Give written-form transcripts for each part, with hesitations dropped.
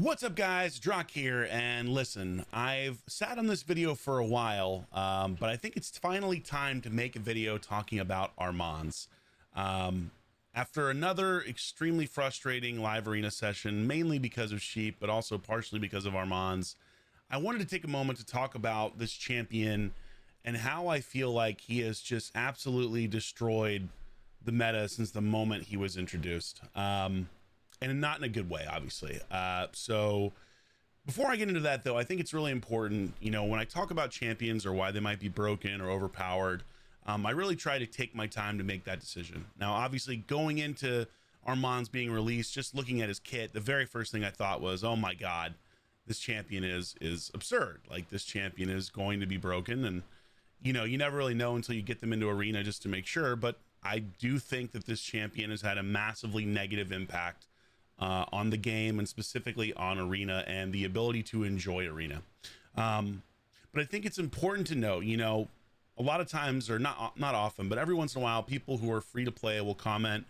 What's up, guys? Drock here, and listen, I've sat on this video for a while, but I think it's finally time to make a video talking about Armanz. After another extremely frustrating live arena session, mainly because of Sheep, but also partially because of Armanz, I wanted to take a moment to talk about this champion and how I feel like he has just absolutely destroyed the meta since the moment he was introduced. And not in a good way, obviously. So before I get into that, though, I think it's really important, when I talk about champions or why they might be broken or overpowered, I really try to take my time to make that decision. Now, obviously, going into Armanz being released, just looking at his kit, the very first thing I thought was, oh my God, this champion is absurd. Like, this champion is going to be broken. And, you never really know until you get them into arena just to make sure. But I do think that this champion has had a massively negative impact on the game, and specifically on arena and the ability to enjoy arena. But I think it's important to note, a lot of times, or not often, but every once in a while, people who are free to play will comment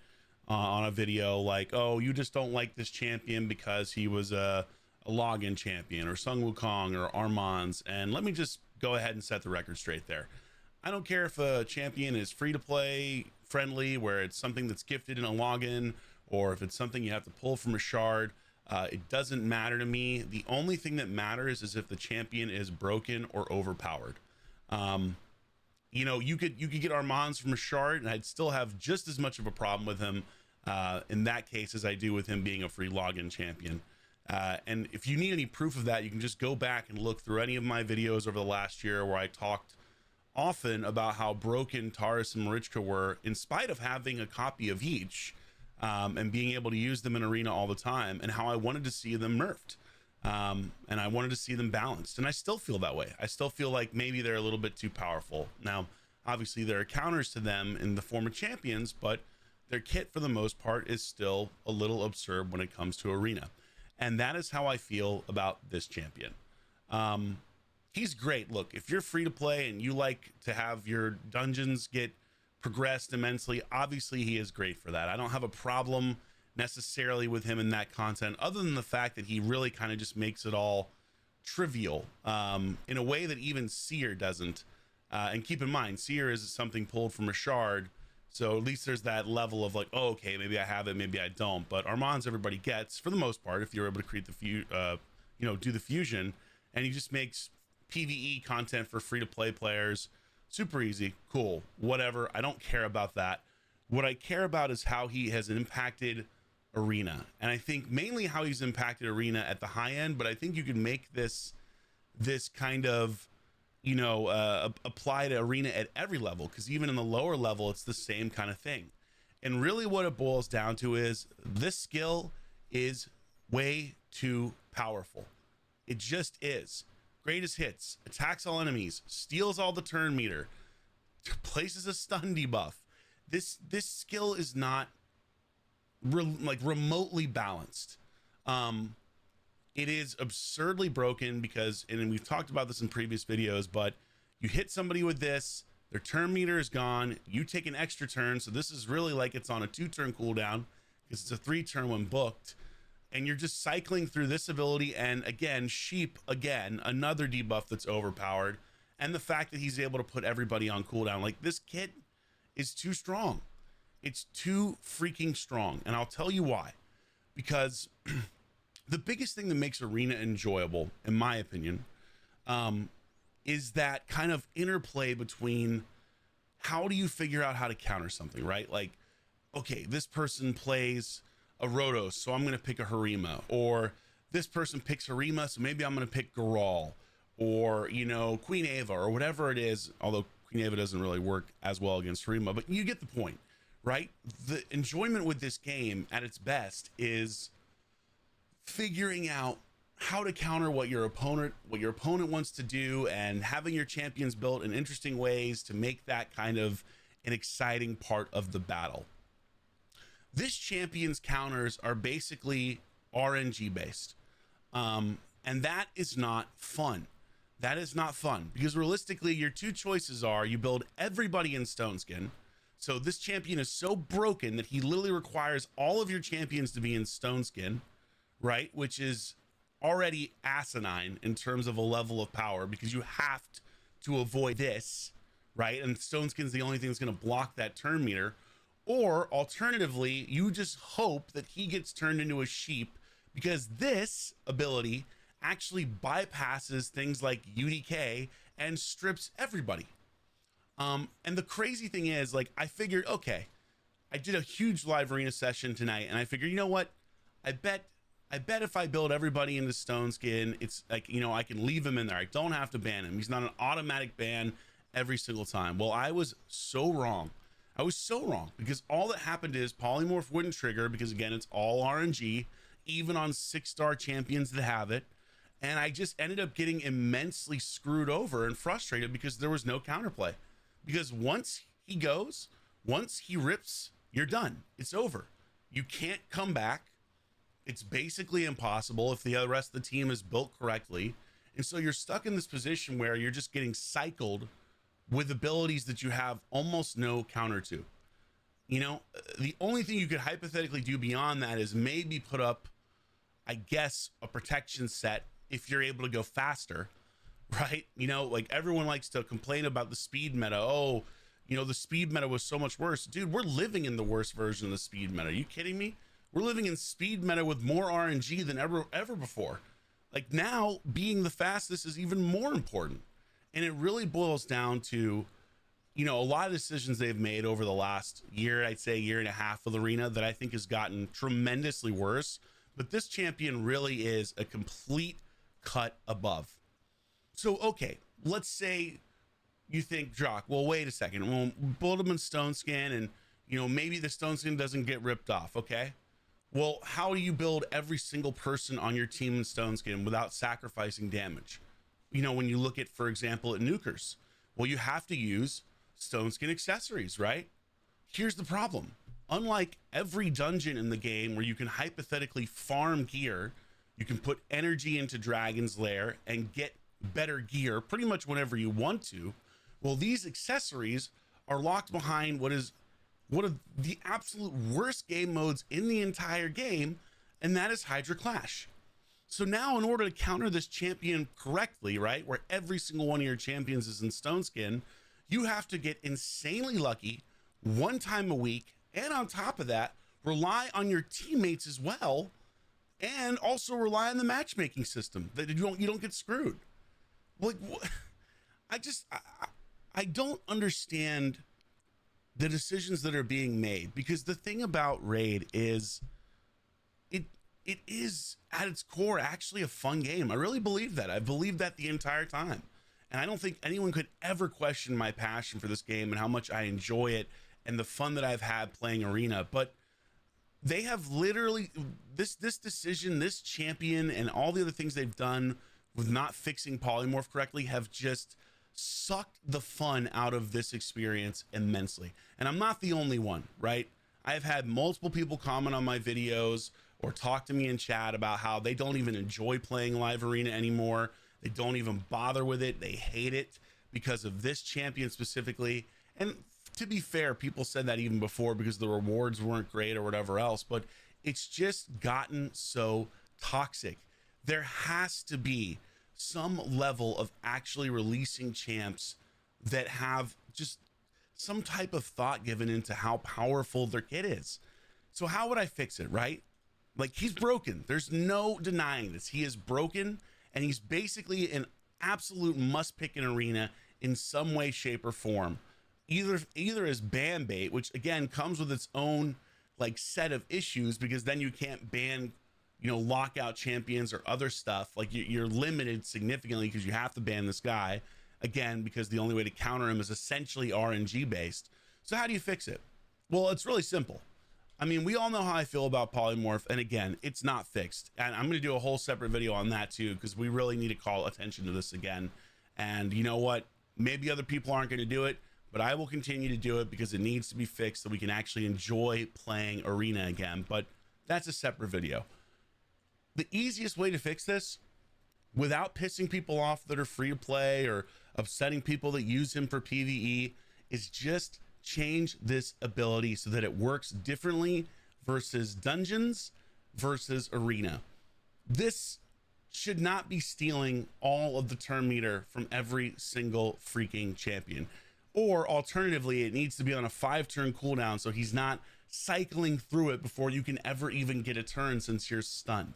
on a video like, oh, you just don't like this champion because he was a login champion, or Sung Wukong, or Armanz. And let me just go ahead and set the record straight there. I don't care if a champion is free to play friendly, where it's something that's gifted in a login, or if it's something you have to pull from a shard. It doesn't matter to me. The only thing that matters is if the champion is broken or overpowered. You could get Armanz from a shard, and I'd still have just as much of a problem with him in that case as I do with him being a free login champion. And if you need any proof of that, you can just go back and look through any of my videos over the last year where I talked often about how broken Taurus and Marichka were, in spite of having a copy of each. And being able to use them in arena all the time, and how I wanted to see them nerfed, and I wanted to see them balanced, and I still feel that way. I still feel like maybe they're a little bit too powerful. Now, obviously there are counters to them in the form of champions, but their kit for the most part is still a little absurd when it comes to arena, and that is how I feel about this champion. He's great. Look, if you're free to play and you like to have your dungeons get progressed immensely, obviously he is great for that. I don't have a problem necessarily with him in that content, other than the fact that he really kind of just makes it all trivial in a way that even Seer doesn't. And keep in mind, Seer is something pulled from a shard, so at least there's that level of like, oh, okay, maybe I have it, maybe I don't. But Armanz everybody gets for the most part if you're able to create the do the fusion, and he just makes PvE content for free to play players. Super easy, cool, whatever. I don't care about that. What I care about is how he has impacted arena, and I think mainly how he's impacted arena at the high end. But I think you can make this kind of apply to arena at every level, because even in the lower level it's the same kind of thing. And really what it boils down to is this skill is way too powerful. It just is. Greatest hits, attacks all enemies, steals all the turn meter, places a stun debuff. This skill is not remotely balanced. It is absurdly broken because, and we've talked about this in previous videos, but you hit somebody with this, their turn meter is gone, you take an extra turn, so this is really like it's on a 2-turn cooldown because it's a 3-turn when booked. And you're just cycling through this ability, and again, Sheep, again, another debuff that's overpowered, and the fact that he's able to put everybody on cooldown. Like, this kit is too strong. It's too freaking strong, and I'll tell you why. Because the biggest thing that makes arena enjoyable, in my opinion, is that kind of interplay between how do you figure out how to counter something, right? Like, okay, this person plays a Rotos, so I'm going to pick a Harima, or this person picks Harima, so maybe I'm going to pick Garal, or Queen Ava, or whatever it is, although Queen Ava doesn't really work as well against Harima, but you get the point, right? The enjoyment with this game at its best is figuring out how to counter what your opponent wants to do, and having your champions built in interesting ways to make that kind of an exciting part of the battle. This champion's counters are basically RNG based, and that is not fun. That is not fun, because realistically your two choices are you build everybody in Stone Skin, so this champion is so broken that he literally requires all of your champions to be in Stone Skin, right? Which is already asinine in terms of a level of power, because you have to avoid this, right? And Stone Skin's the only thing that's going to block that turn meter. Or alternatively, you just hope that he gets turned into a sheep, because this ability actually bypasses things like UDK and strips everybody. And the crazy thing is, like, I figured, okay, I did a huge live arena session tonight, and I figured, you know what? I bet if I build everybody into Stone Skin, it's like, you know, I can leave him in there. I don't have to ban him. He's not an automatic ban every single time. Well, I was so wrong. I was so wrong, because all that happened is polymorph wouldn't trigger, because again, it's all RNG, even on 6-star champions that have it. And I just ended up getting immensely screwed over and frustrated because there was no counterplay. Because once he goes, once he rips, you're done. It's over. You can't come back. It's basically impossible if the rest of the team is built correctly. And so you're stuck in this position where you're just getting cycled with abilities that you have almost no counter to. You know, the only thing you could hypothetically do beyond that is maybe put up, I guess, a protection set if you're able to go faster, right? You know, like everyone likes to complain about the speed meta. Oh, you know, the speed meta was so much worse. Dude, we're living in the worst version of the speed meta. Are you kidding me? We're living in speed meta with more RNG than ever before. Like, now being the fastest is even more important. And it really boils down to, you know, a lot of decisions they've made over the last year, I'd say year and a half of the arena, that I think has gotten tremendously worse. But this champion really is a complete cut above. So, okay, let's say you think, Drock, well, wait a second. We'll build him in Stone Skin, and, you know, maybe the Stone Skin doesn't get ripped off, okay? Well, how do you build every single person on your team in Stone Skin without sacrificing damage? You know, when you look at, for example, at nukers, well, you have to use Stone Skin accessories, right? Here's the problem. Unlike every dungeon in the game where you can hypothetically farm gear, you can put energy into Dragon's Lair and get better gear pretty much whenever you want to. Well, these accessories are locked behind what is one of the absolute worst game modes in the entire game, and that is Hydra Clash. So now, in order to counter this champion correctly, right, where every single one of your champions is in Stone Skin, you have to get insanely lucky one time a week, and on top of that, rely on your teammates as well, and also rely on the matchmaking system that you don't get screwed. Like, I don't understand the decisions that are being made, because the thing about Raid is it is at its core actually a fun game. I really believe that. I believed that the entire time. And I don't think anyone could ever question my passion for this game and how much I enjoy it and the fun that I've had playing Arena. But they have literally, this decision, this champion, and all the other things they've done with not fixing polymorph correctly have just sucked the fun out of this experience immensely. And I'm not the only one, right? I've had multiple people comment on my videos or talk to me in chat about how they don't even enjoy playing live arena anymore. They don't even bother with it. They hate it because of this champion specifically. And to be fair, people said that even before because the rewards weren't great or whatever else, but it's just gotten so toxic. There has to be some level of actually releasing champs that have just some type of thought given into how powerful their kit is. So how would I fix it, right? Like, he's broken. There's no denying this. He is broken, and he's basically an absolute must pick in Arena in some way, shape, or form. Either as ban bait, which again comes with its own like set of issues, because then you can't ban, you know, lockout champions or other stuff. Like, you're limited significantly because you have to ban this guy again, because the only way to counter him is essentially RNG based. So how do you fix it? Well, it's really simple. I mean, we all know how I feel about polymorph, and again, it's not fixed. And I'm going to do a whole separate video on that too, because we really need to call attention to this again. And you know what? Maybe other people aren't going to do it, but I will continue to do it because it needs to be fixed so we can actually enjoy playing Arena again. But that's a separate video. The easiest way to fix this without pissing people off that are free to play or upsetting people that use him for PvE is just change this ability so that it works differently versus dungeons versus Arena. This should not be stealing all of the turn meter from every single freaking champion. Or alternatively, it needs to be on a 5-turn cooldown so he's not cycling through it before you can ever even get a turn since you're stunned.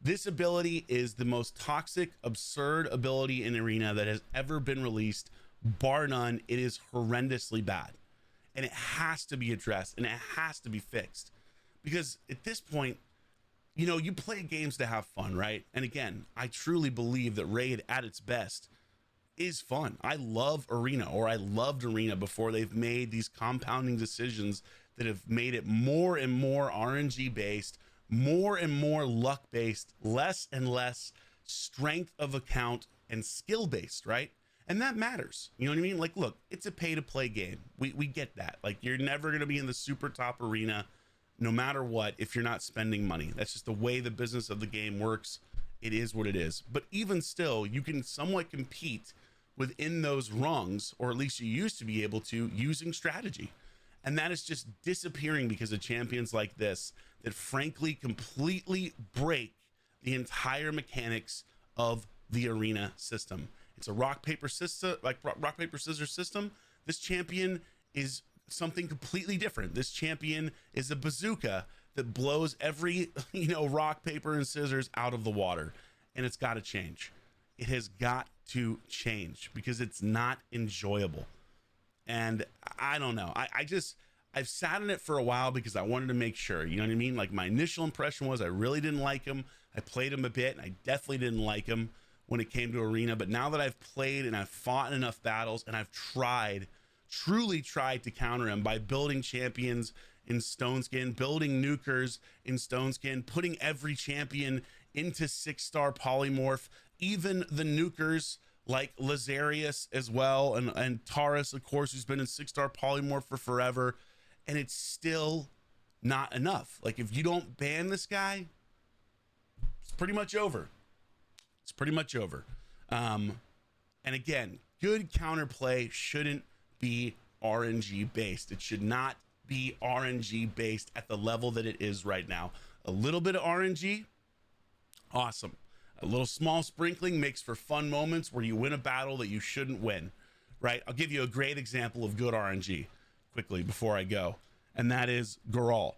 This ability is the most toxic, absurd ability in Arena that has ever been released, bar none. It is horrendously bad, and it has to be addressed, and it has to be fixed, because at this point, you know, you play games to have fun, right? And again, I truly believe that Raid at its best is fun. I love Arena, or I loved Arena before they've made these compounding decisions that have made it more and more RNG based, more and more luck based, less and less strength of account and skill based, right? And that matters. You know what I mean? Like, look, it's a pay to play game. We get that. Like, you're never going to be in the super top arena no matter what if you're not spending money. That's just the way the business of the game works. It is what it is. But even still, you can somewhat compete within those rungs, or at least you used to be able to, using strategy. And that is just disappearing because of champions like this that frankly completely break the entire mechanics of the Arena system. It's a rock paper system, like rock paper scissors system. This champion is something completely different. This champion is a bazooka that blows every, you know, rock paper and scissors out of the water, and it's got to change. It has got to change because it's not enjoyable. And I don't know. I've sat in it for a while because I wanted to make sure, you know what I mean? Like, my initial impression was I really didn't like him. I played him a bit and I definitely didn't like him when it came to Arena. But now that I've played and I've fought in enough battles and I've truly tried to counter him by building champions in Stone Skin, building nukers in Stone Skin, putting every champion into 6-star polymorph, even the nukers like Lazarius as well, and Taurus, of course, who's been in 6-star polymorph for forever, and it's still not enough. Like, if you don't ban this guy, it's pretty much over. It's pretty much over. And again, good counterplay shouldn't be RNG based. It should not be RNG based at the level that it is right now. A little bit of RNG, awesome. A little small sprinkling makes for fun moments where you win a battle that you shouldn't win, right? I'll give you a great example of good RNG quickly before I go, and that is Garal.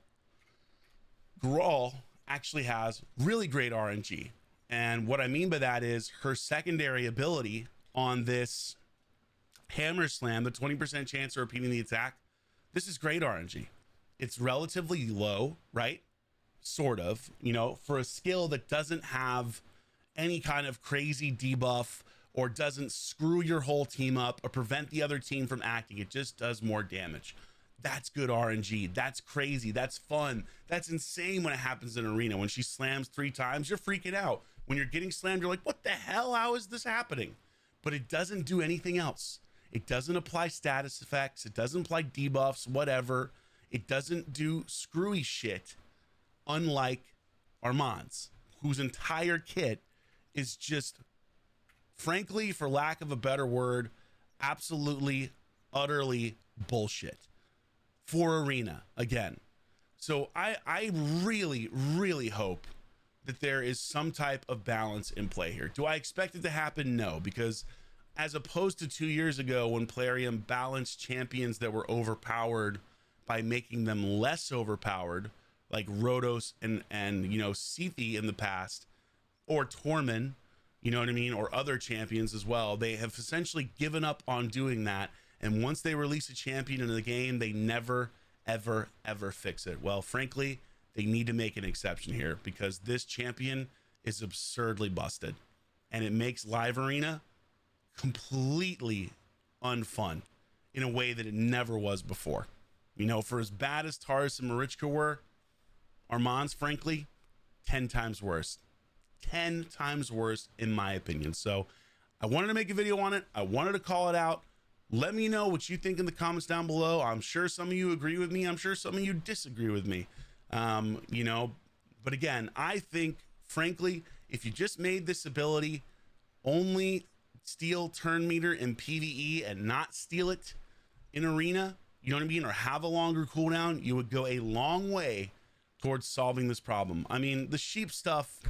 Garal actually has really great RNG, and what I mean by that is her secondary ability on this Hammer Slam, the 20% chance of repeating the attack. This is great RNG. It's relatively low, right? Sort of, you know, for a skill that doesn't have any kind of crazy debuff or doesn't screw your whole team up or prevent the other team from acting. It just does more damage. That's good RNG. That's crazy. That's fun. That's insane when it happens in Arena. When she slams 3 times, you're freaking out. When you're getting slammed, you're like, what the hell? How is this happening? But it doesn't do anything else. It doesn't apply status effects. It doesn't apply debuffs, whatever. It doesn't do screwy shit, unlike Armanz, whose entire kit is just, frankly, for lack of a better word, absolutely, utterly bullshit for Arena again. So I really, really hope that there is some type of balance in play here. Do I expect it to happen? No, because as opposed to 2 years ago when Plarium balanced champions that were overpowered by making them less overpowered, like Rhodos and you know, Sethi in the past, or Tormund, you know what I mean, or other champions as well. They have essentially given up on doing that, and once they release a champion into the game, they never, ever, ever fix it. Well, frankly, they need to make an exception here because this champion is absurdly busted, and it makes live Arena completely unfun in a way that it never was before. You know, for as bad as Taurus and Marichka were, Armanz, frankly, 10 times worse. 10 times worse, in my opinion. So I wanted to make a video on it. I wanted to call it out. Let me know what you think in the comments down below. I'm sure some of you agree with me. I'm sure some of you disagree with me. You know, but again, I think, frankly, if you just made this ability only steal turn meter in PvE and not steal it in Arena, you know what I mean, or have a longer cooldown, you would go a long way towards solving this problem. I mean, the sheep stuff,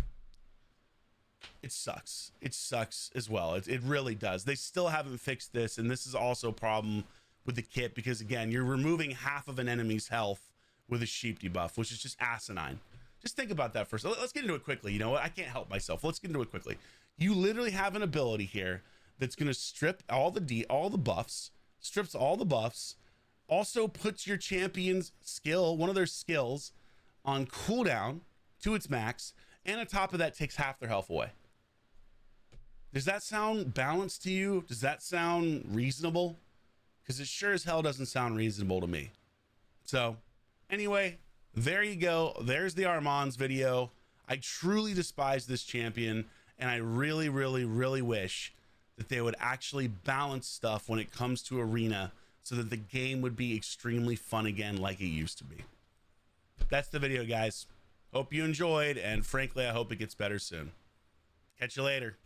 it sucks. It sucks as well. It really does. They still haven't fixed this, and this is also a problem with the kit because, again, you're removing half of an enemy's health with a sheep debuff, which is just asinine. Just think about that first. Let's get into it quickly. You know what? I can't help myself. Let's get into it quickly. You literally have an ability here that's going to strip all the buffs, strips all the buffs, also puts your champion's skill, one of their skills, on cooldown to its max, and on top of that takes half their health away. Does that sound balanced to you? Does that sound reasonable? Because it sure as hell doesn't sound reasonable to me. So anyway, there you go. There's the Armanz video. I truly despise this champion, and I really, really, really wish that they would actually balance stuff when it comes to arena so that the game would be extremely fun again like it used to be. That's the video, guys. Hope you enjoyed, and frankly, I hope it gets better soon. Catch you later.